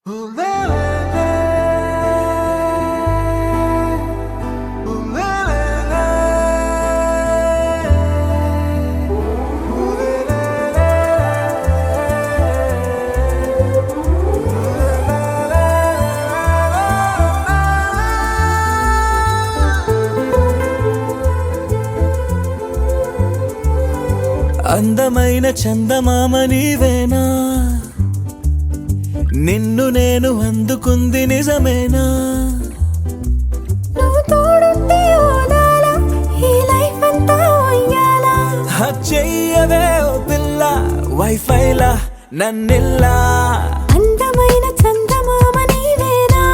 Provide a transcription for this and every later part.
అందమైన చందమామ నీవేనా, నిన్ను నేను అందుకుంది నిజమేనా? నువ్వు తోడుంటే ఓదాల ఈ లైఫ్ అంతా ఉయ్యాలా. చెయ్యవే ఓ పిల్ల వైఫైలా నన్నిల్లా. అందమైన చందమామ నీవేనా,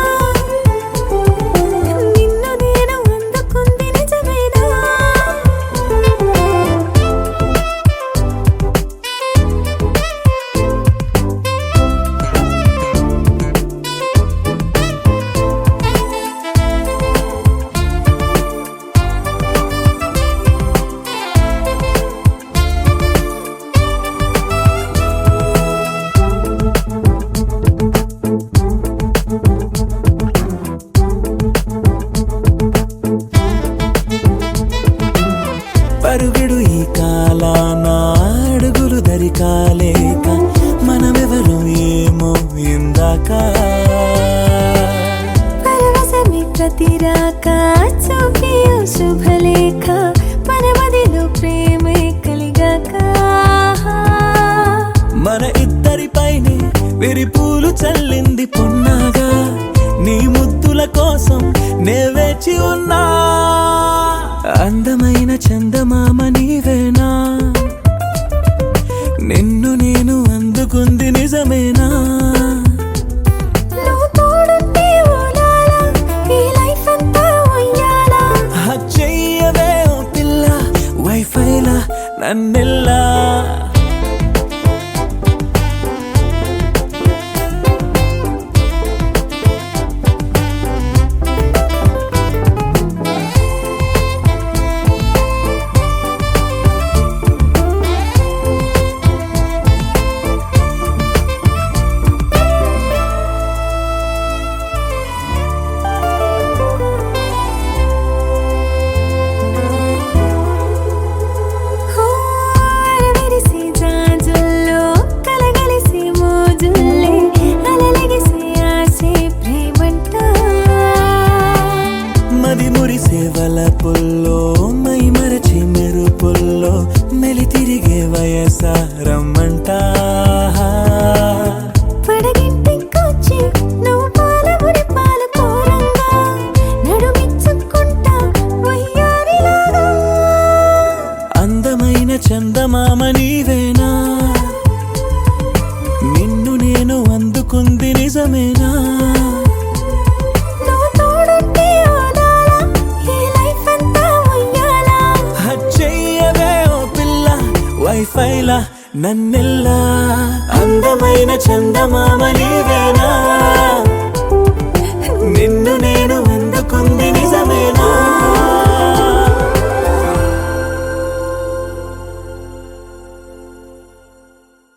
నిన్ను నేను అందుకుంది నిజమేనా? పరుగుడు ఈ కాలాన అడుగులు దరికాలేక మనమెవరు ఏమో ఇందాక. పరవశమే ప్రతిరాక చూపి ఓ శుభలేఖ, మన మదిలో ప్రేమే కలిగాక. మన ఇద్దరిపైనే విరిపూలు చల్లింది పొన్నాగా, నీ ముద్దుల కోసం నే వేచి ఉన్నా. అందమైన చందమామ నీవేనా, నిన్ను నేను అందుకుంది నిజమేనా? నువ్వు తోడుంటే ఓదాల ఈ లైఫ్ అంతా ఉయ్యాలా. చెయ్యవే ఓ పిల్ల వైఫైలా నన్నిల్లా. అరవిరిసి జాజుల్లో కలగలిసి మోజుల్లే అలలగిసి ఆసే ప్రేమంట. మది మురిసే వలపుల్లో మై మరచి మెరుపుల్లో మెలి తిరిగే వయసారమ్మంట. పడగింటికొచ్చి నువ్వు పాలబురి పాలు కోరంగా నడుమిచ్చుకుంటా వయ్యారిలాగా. అందమైన చందమామ నీవేనా, నిన్ను నేను అందుకుంది నిజమేనా? నువ్వు తోడుంటే ఓదాల ఈ లైఫ్ అంతా ఉయ్యాలా. చెయ్యవే ఓ పిల్ల వైఫైలా నన్నిల్లా. అందమైన చందమామ నీవేనా.